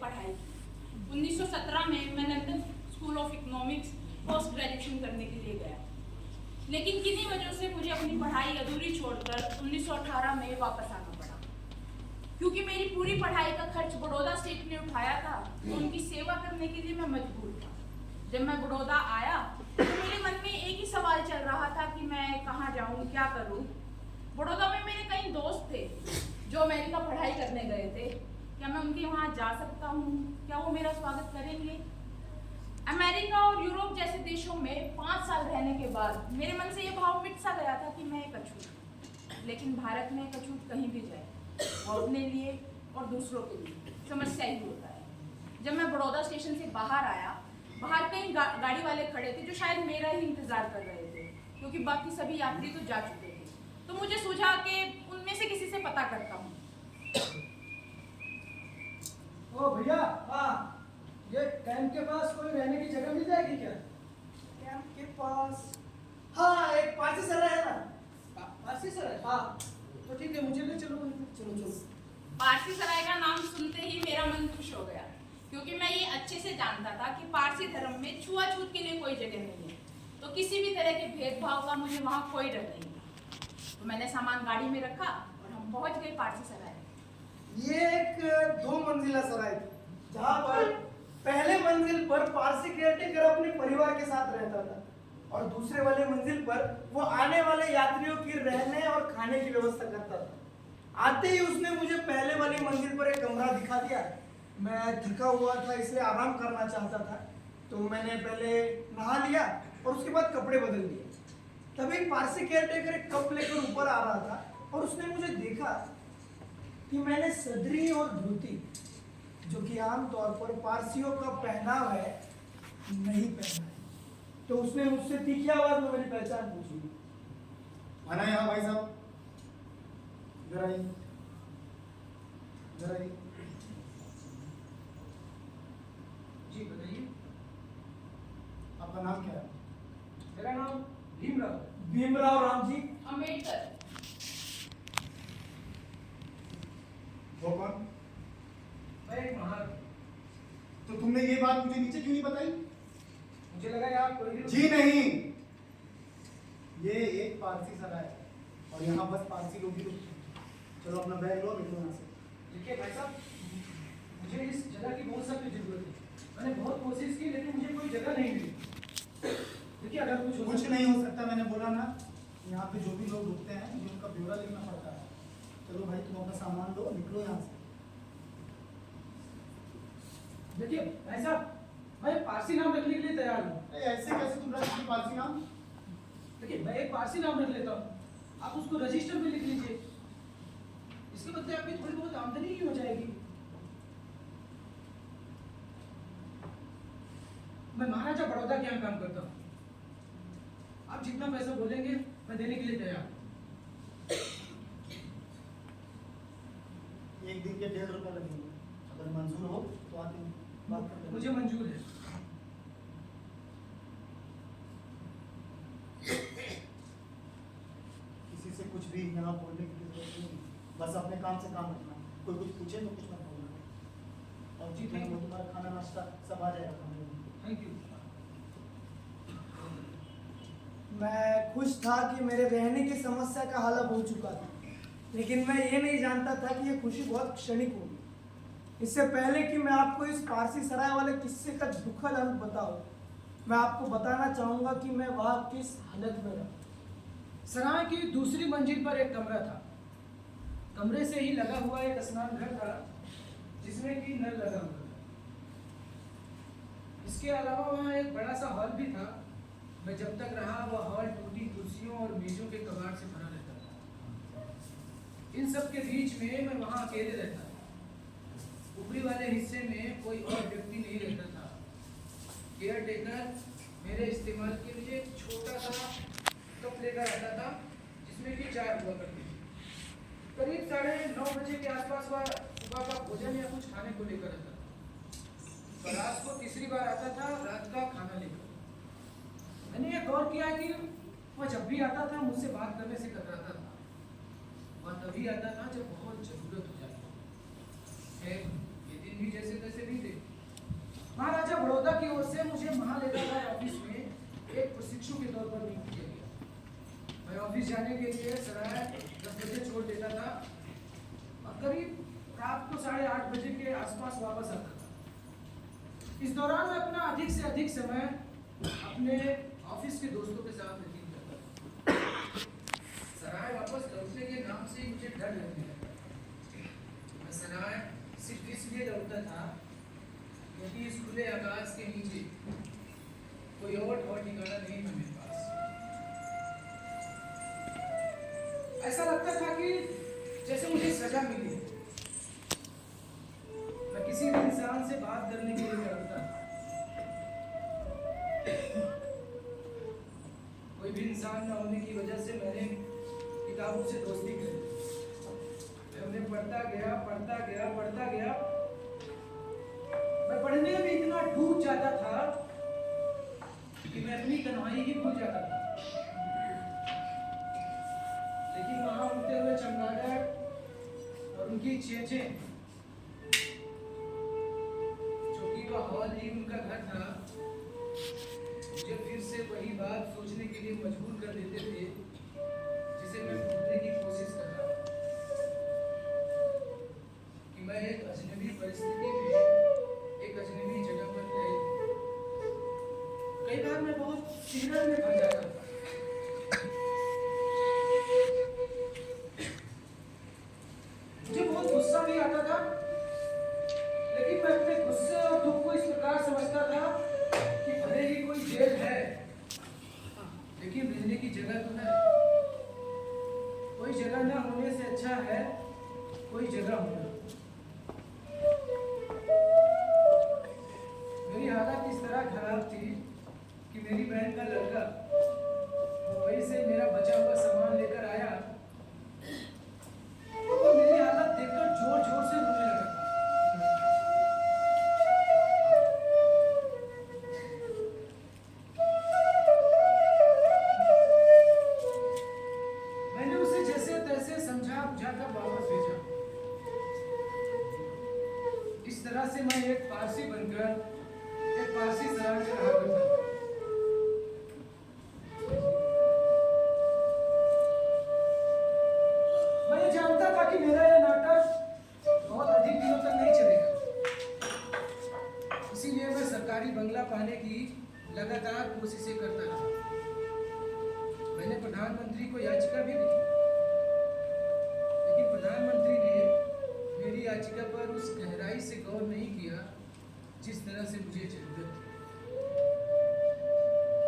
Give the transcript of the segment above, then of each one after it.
पढ़ाई की। 1917 में मैं London school of economics post graduation करने के लिए गया, लेकिन किन्हीं वजहों से मुझे अपनी पढ़ाई अधूरी छोड़कर 1918 में वापस आना पड़ा। क्योंकि मेरी पूरी पढ़ाई का खर्च बड़ौदा स्टेट ने उठाया था, तो उनकी सेवा करने के लिए मैं मजबूर था। जब मैं बड़ौदा आया तो मेरे मन में एक ही सवाल चल रहा था कि मैं कहाँ जाऊँ, क्या करूँ। बड़ौदा में मेरे कई दोस्त थे जो अमेरिका पढ़ाई करने गए थे। क्या मैं उनके वहाँ जा सकता हूँ? क्या वो मेरा स्वागत करेंगे? अमेरिका और यूरोप जैसे देशों में 5 साल रहने के बाद मेरे मन से ये भाव मिट सा गया था कि मैं एक अछूत हूँ। लेकिन भारत में एक अछूत कहीं भी जाए, वो अपने लिए और दूसरों के लिए समस्या ही होता है। जब मैं बड़ौदा स्टेशन से बाहर आया, बाहर कई गाड़ी वाले खड़े थे जो शायद मेरा ही इंतजार कर रहे थे, क्योंकि बाकी सभी यात्री तो जा चुके थे। तो मुझे सूझा कि उनमें से किसी से पता करता हूँ। ओ भैया, हाँ, ये कैंप के पास कोई रहने की जगह मिल जाएगी क्या? कैंप के पास? हाँ, एक पारसी सराय है ना। पारसी सराय? हाँ, तो ठीक है, मुझे ले चलो। चलो चलो। पारसी सराय का नाम सुनते ही मेरा मन खुश हो गया, क्योंकि मैं ये अच्छे से जानता था कि पारसी धर्म में छुआछूत के लिए कोई जगह नहीं है, तो किसी भी तरह के भेदभाव का मुझे वहाँ कोई डर नहीं था। तो मैंने सामान गाड़ी में रखा और हम पहुँच गए पारसी सराय। ये एक 2 मंजिला सराय थी, जहाँ पर पहले मंजिल पर पारसी केयरटेकर अपने परिवार के साथ रहता था और दूसरे वाले मंजिल पर वो आने वाले यात्रियों की रहने और खाने की व्यवस्था करता था। आते ही उसने मुझे पहले वाली मंजिल पर एक कमरा दिखा दिया। मैं थका हुआ था, इसलिए आराम करना चाहता था, तो मैंने पहले नहा लिया और उसके बाद कपड़े बदल लिए। तभी पारसी केयरटेकर एक कप लेकर ऊपर आ रहा था और उसने मुझे देखा कि मैंने सदरी और धोती, जो कि आमतौर पर पारसियों का पहनाव है, नहीं पहना है। तो उसने मुझसे तीखी आवाज में मेरी पहचान पूछी। आना यहाँ भाई साहब, इधर आइए, इधर आइए। जी बताइए। आपका नाम क्या है? मेरा नाम भीमराव। भीमराव राम जी। अम्बेडकर। वो कौन? मैं एक महान। तो तुमने ये बात मुझे नीचे क्यों नहीं बताई? मुझे लगा यार कोई जी नहीं, ये एक पारसी सराय है और यहाँ बस पारसी लोग ही रुकते हैं। चलो अपना बैग लो, निकलो यहाँ से। देखिए भाई साहब, मुझे इस जगह की बहुत सख्त जरूरत है। मैंने बहुत कोशिश की, लेकिन मुझे कोई जगह नहीं मिली। देखिए अगर कुछ नहीं हो सकता, मैंने बोला ना, यहाँ पे जो भी लोग रुकते हैं मुझे उनका ब्यौरा लिखना पड़ता है। चलो भाई, तुम अपना सामान लो, निकलो यहाँ से। देखिए भाई साहब, मैं पारसी नाम रखने के लिए तैयार हूँ। ऐसे कैसे तुम रखोगे पारसी नाम? देखिए मैं एक पारसी नाम रख लेता हूँ, आप उसको रजिस्टर में लिख लीजिए। इसके बदले आपकी थोड़ी बहुत आमदनी ही हो जाएगी। मैं महाराजा बड़ौदा के यहाँ काम करता हूँ। आप जितना पैसा बोलेंगे मैं देने के लिए तैयार हूँ। एक दिन के 1.5 रुपये लगेंगे, अगर मंजूर हो तो आके बात कर लेंगे। मुझे मंजूर है। किसी से कुछ भी यहाँ बोलने की जरूरत नहीं, बस अपने काम से काम रखना। कोई कुछ पूछे तो कुछ मत बोलना। और जी ठीक है। तुम्हारा खाना नाश्ता सब आ जाएगा खाने में। Thank you. मैं खुश था कि मेरे रहने की समस्या का हल हो चुका था, लेकिन मैं ये नहीं जानता था कि ये खुशी बहुत क्षणिक होगी। इससे पहले कि मैं आपको इस पारसी सराय वाले किस्से का दुखद अंत बताऊं, मैं आपको बताना चाहूंगा कि मैं वहां किस हालत में रहा। सराय की दूसरी मंजिल पर एक कमरा था। कमरे से ही लगा हुआ एक स्नान घर था, जिसमें कि नल लगा हुआ था। इसके अलावा वहाँ एक बड़ा सा हॉल भी था। मैं जब तक रहा वह हॉल टूटी कुर्सियों और मेजों के कबाड़ से भरा रहता था। इन सब के बीच में मैं वहाँ अकेले रहता था। ऊपरी वाले हिस्से में कोई और व्यक्ति नहीं रहता था। केयर टेकर मेरे इस्तेमाल के लिए एक छोटा सा कप लेकर आता था, जिसमें कि चाय हुआ करती थी। करीब 9:30 बजे के आसपास वह सुबह का भोजन या कुछ खाने को लेकर आता था। और रात को तीसरी बार आता था, रात का खाना लेकर। मैंने ये गौर किया कि वह जब भी आता था मुझसे बात करने से कतराता था। वह तभी आता था जब बहुत जरूरत हो जाती है। ये दिन भी जैसे तैसे बीत लेता था ऑफिस में एक प्रशिक्षु के तौर पर नियुक्त किया गया। मैं ऑफिस जाने के लिए सराय 10 बजे छोड़ देता था और करीब रात को 8:30 बजे के आसपास वापस आता था। इस दौरान मैं अपना अधिक से अधिक समय अपने ऑफिस के दोस्तों के साथ व्यतीत करता था। सराय वापस लौटने के नाम से ही मुझे डर लगने लगा। मैं सराय सिर्फ इसलिए लौटता था क्योंकि इस खुले आकाश के नीचे कोई और ठिकाना नहीं था मेरे पास। ऐसा लगता था कि जैसे मुझे सजा मिली है। मैं किसी भी इंसान से बात करने के लिए डरता था। कोई भी इंसान न होने की वजह से मैंने किताबों से दोस्ती कर ली। मैं उन्हें पढ़ता गया। मैं पढ़ने में इतना डूब जाता था कि मैं अपनी तन्हाई ही भूल जाता था। लेकिन वहां उड़ते हुए चमगादड़ और उनकी चेंचें, जो कि वह हॉल ही उनका घर था, मुझे फिर से वही बात सोचने के लिए मजबूर कर देते थे जिसे मैं भूलने की कोशिश कर रहा था कि मैं एक अजनबी परिस्थिति में एक अजनबी जगह पर गए। कई बार मैं बहुत सिगरेट में भर जाता था। मुझे बहुत गुस्सा भी आता था, लेकिन मैं अपने गुस्से और दुख को इस प्रकार समझता था कि भले ही कोई जेल है, लेकिन रहने की जगह तो है। कोई जगह ना होने से अच्छा है कोई जगह होना। मेरी हालत इस तरह खराब थी कि मेरी बहन का लड़का मुंबई से मेरा बचा हुआ सामान लेकर आया और मेरी हालत देखकर जोर जोर से रोने लगा। मैंने उसे जैसे तैसे समझा बुझाकर वापस भेजा। इस तरह से मैं एक पारसी बनकर एक पारसी सराय में रहा करता था। मैं ये जानता था कि मेरा यह नाटक बहुत अधिक दिनों तक नहीं चलेगा। इसीलिए मैं सरकारी बंगला पाने की लगातार कोशिशें करता रहा। मैंने प्रधानमंत्री को याचिका भी लिखी, लेकिन प्रधानमंत्री ने मेरी याचिका पर उस गहराई से गौर नहीं किया जिस तरह से मुझे जरूरत थी।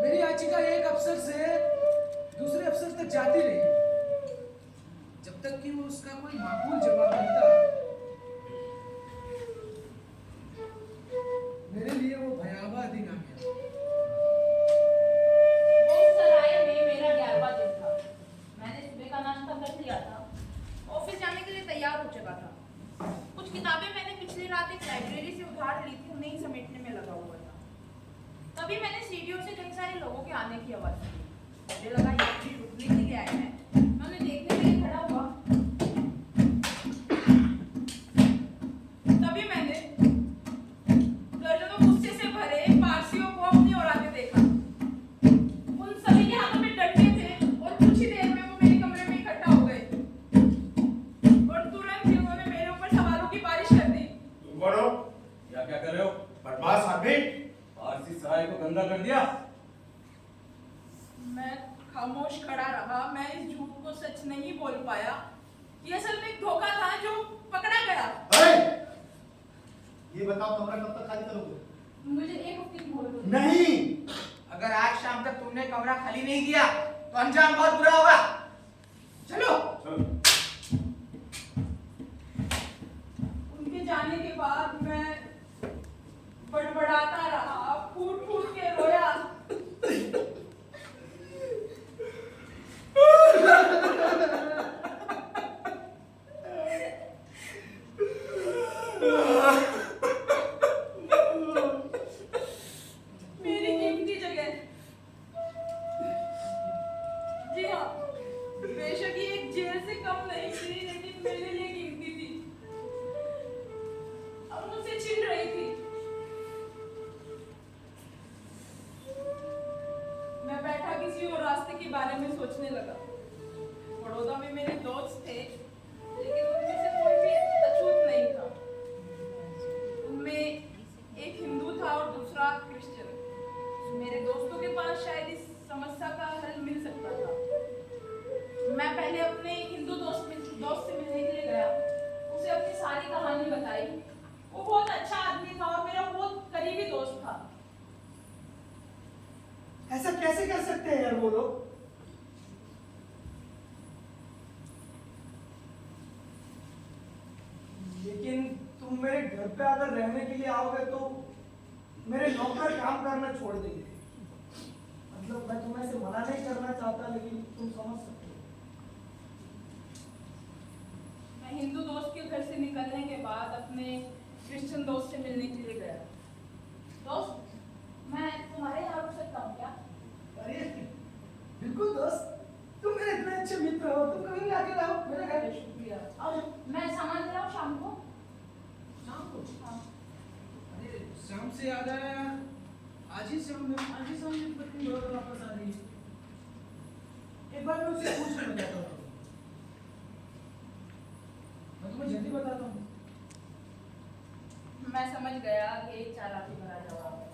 मेरी याचिका एक अफसर से दूसरे अफसर तक जाती रही, जब तक कि वो उसका कोई माकूल जवाब मिलता। मेरे लिए वो भयावह दिन आ गया। उस सराय में मेरा 11वां दिन था। मैंने सुबह का नाश्ता कर लिया था, ऑफिस जाने के लिए तैयार हो चुका था। कुछ किताबें मैंने पिछली रात एक लाइब्रेरी से उधार ली थी, उन्हें ही समेटने में लगा हुआ था। तभी मैंने सीढ़ियों से कई सारे लोगों के आने की आवाज सुनी। मुझे लगा यात्री रुकने के लिए आए हैं। मैं उन्हें देखने के लिए खड़ा हुआ। तभी मैंने दर्जनों गुस्से से भरे पारसियों को अपनी ओर आते देखा। उन सभी के हाथों में डंडे थे और कुछ ही देर में वो मेरे कमरे में इकट्ठा हो गए और तुरंत ही उन्होंने मेरे ऊपर सवालों की बारिश कर दी। तुम कौन हो? या क्या कर रहे हो? बदमाश आदमी! पारसी सराय को गंदा कर दिया। मैं खामोश खड़ा रहा। मैं इस झूठ को सच नहीं बोल पाया। ये असल में एक धोखा था जो पकड़ा गया। ये बताओ कमरा कब तक खाली करोगे? मुझे एक हफ्ते की मोहलत दो। नहीं, अगर आज शाम तक तुमने कमरा खाली नहीं किया तो अंजाम बहुत बुरा होगा। चलो। उनके जाने के बाद मैं बड़बड़ाता रहा, फूट फूट के रोया। मेरी कीमती जगह, जी हाँ, बेशक ये एक जेल सोचने लगा। बड़ौदा में मेरे दोस्त थे, लेकिन उनमें से कोई भी अछूत नहीं था। उनमें एक हिंदू था और दूसरा क्रिश्चियन। मेरे दोस्तों के पास शायद इस समस्या का हल मिल सकता था। मैं पहले अपने हिंदू दोस्त से मिलने के लिए गया, उसे अपनी सारी कहानी बताई। वो बहुत अच्छा आदमी था और मेरा बहुत करीबी दोस्त था। ऐसा कैसे कर सकते हैं यार वो लोग? लेकिन तुम मेरे घर पे अगर रहने के लिए आओगे तो मेरे नौकर काम करना छोड़ देंगे। मतलब मैं तुम्हें से मना नहीं करना चाहता, लेकिन तुम समझ सकते हो। मैं हिंदू दोस्त के घर से निकलने के बाद अपने क्रिश्चियन दोस्त से मिलने के लिए गया। दोस्त, मैं तुम्हारे यहाँ रुक सकता हूँ क्या? अरे बिल्कुल दोस्त, तुम मेरे इतने अच्छे मित्र हो, तुम कभी भी आके रहो मेरे घर। शुक्रिया। और मैं सामान ले आऊँ शाम को? शाम को? हाँ। अरे शाम से याद आया यार, आज ही शाम मेरी पत्नी बड़ौदा वापस आ रही है। एक बार मैं उससे पूछ कर बताता हूँ। मैं तुम्हें जल्दी बताता हूँ। मैं समझ गया कि एक चालाकी भरा जवाब है।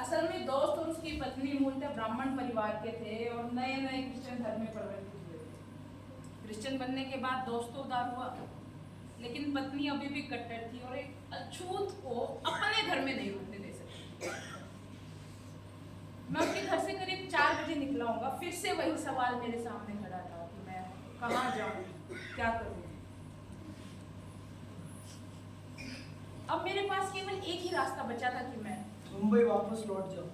असल में दोस्त और उसकी पत्नी मूलतः ब्राह्मण परिवार के थे और नए नए क्रिश्चियन धर्म में परिवर्तित हुए थे। क्रिश्चियन बनने के बाद दोस्त तो उदार हुआ, लेकिन पत्नी अभी भी कट्टर थी और एक अछूत को अपने घर में नहीं रुकने दे सकती। मैं उसके घर से करीब 4 बजे निकला होगा। फिर से वही सवाल मेरे सामने खड़ा था कि मैं कहाँ जाऊँ, क्या करूँ। अब मेरे पास केवल एक ही रास्ता बचा था कि मैं मुंबई वापस लौट जाओ।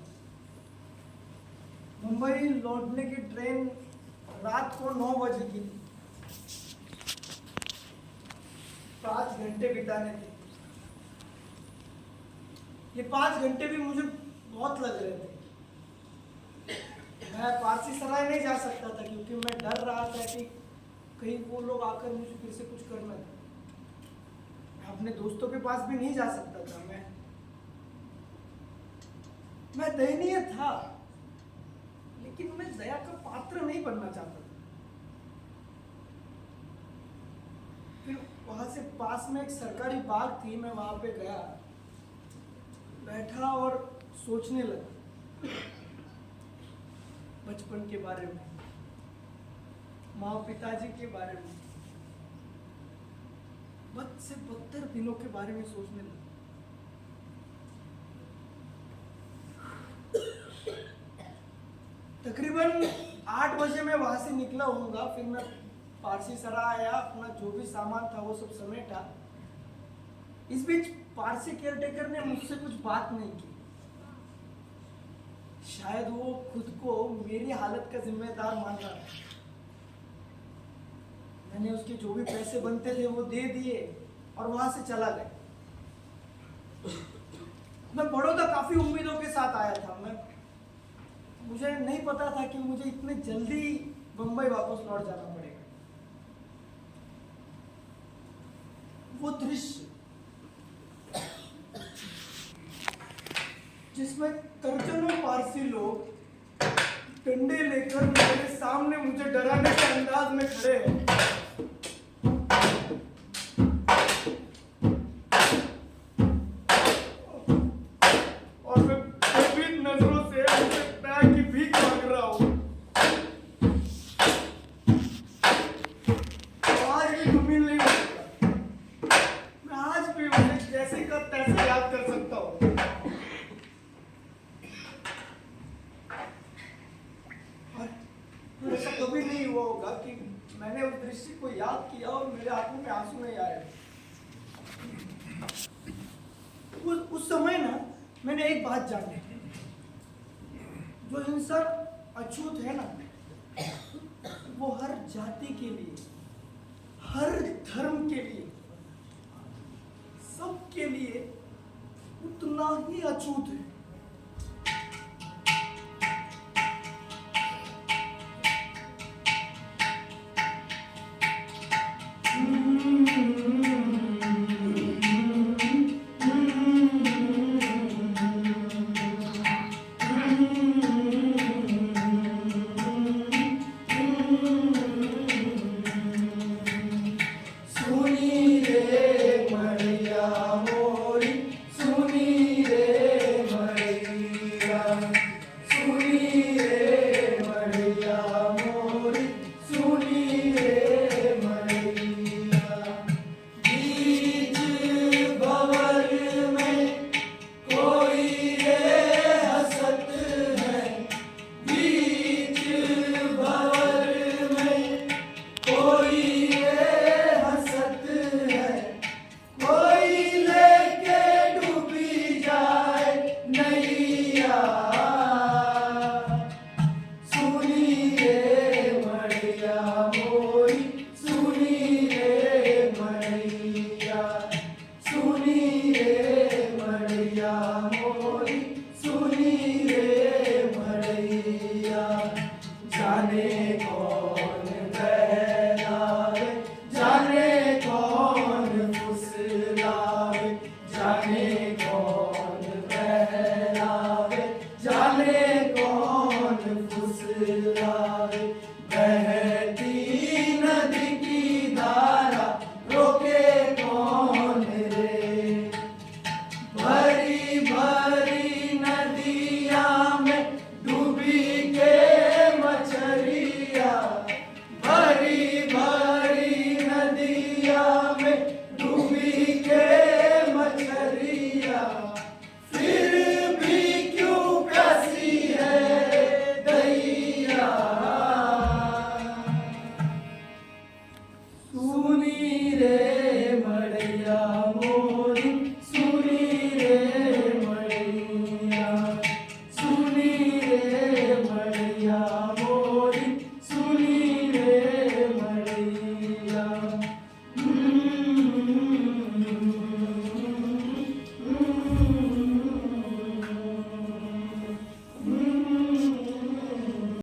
मुंबई लौटने की ट्रेन रात को 9 बजे की थी। 5 घंटे बिताने थे। ये 5 घंटे भी मुझे बहुत लग रहे थे। मैं पारसी सराय नहीं जा सकता था क्योंकि मैं डर रहा था कि कहीं वो लोग आकर मुझे फिर से कुछ करना था। मैं अपने दोस्तों के पास भी नहीं जा सकता था। मैं दयनीय था, लेकिन मैं दया का पात्र नहीं बनना चाहता था। फिर वहां से पास में एक सरकारी बाग थी, मैं वहां पे गया, बैठा और सोचने लगा बचपन के बारे में, माँ पिताजी के बारे में, बद से बदतर दिनों के बारे में सोचने लगा। तकरीबन 8 बजे मैं वहां से निकला होऊंगा। फिर मैं पारसी सराय आया, अपना जो भी सामान था वो सब समेटा। इस बीच पारसी केयरटेकर ने मुझसे कुछ बात नहीं की। शायद वो खुद को मेरी हालत का जिम्मेदार मान रहा था। मैंने उसके जो भी पैसे बनते थे वो दे दिए और वहां से चला गया। मैं बड़ौदा काफी उम्मीदों के साथ आया था। मुझे नहीं पता था कि मुझे इतने जल्दी बंबई वापस लौट जाना पड़ेगा। वो दृश्य जिसमें दर्जनों पारसी लोग डंडे लेकर मेरे सामने मुझे डराने के अंदाज में खड़े हैं, और मैं बेबीन नजरों से उनसे पैर की भीख मांग रहा हूं। आज भी धूमिल नहीं हो सकता। मैं आज भी उन्हें जैसे का तैसे याद कर सकता हूं। और ऐसा कभी नहीं हुआ होगा कि मैंने उस दृश्य को याद किया और मेरे आंखों में आंसू नहीं आए। उस समय ना मैंने एक बात जानी, जो इंसान अछूत है ना, वो हर जाति के लिए, हर धर्म के लिए, सबके लिए उतना ही अछूत है।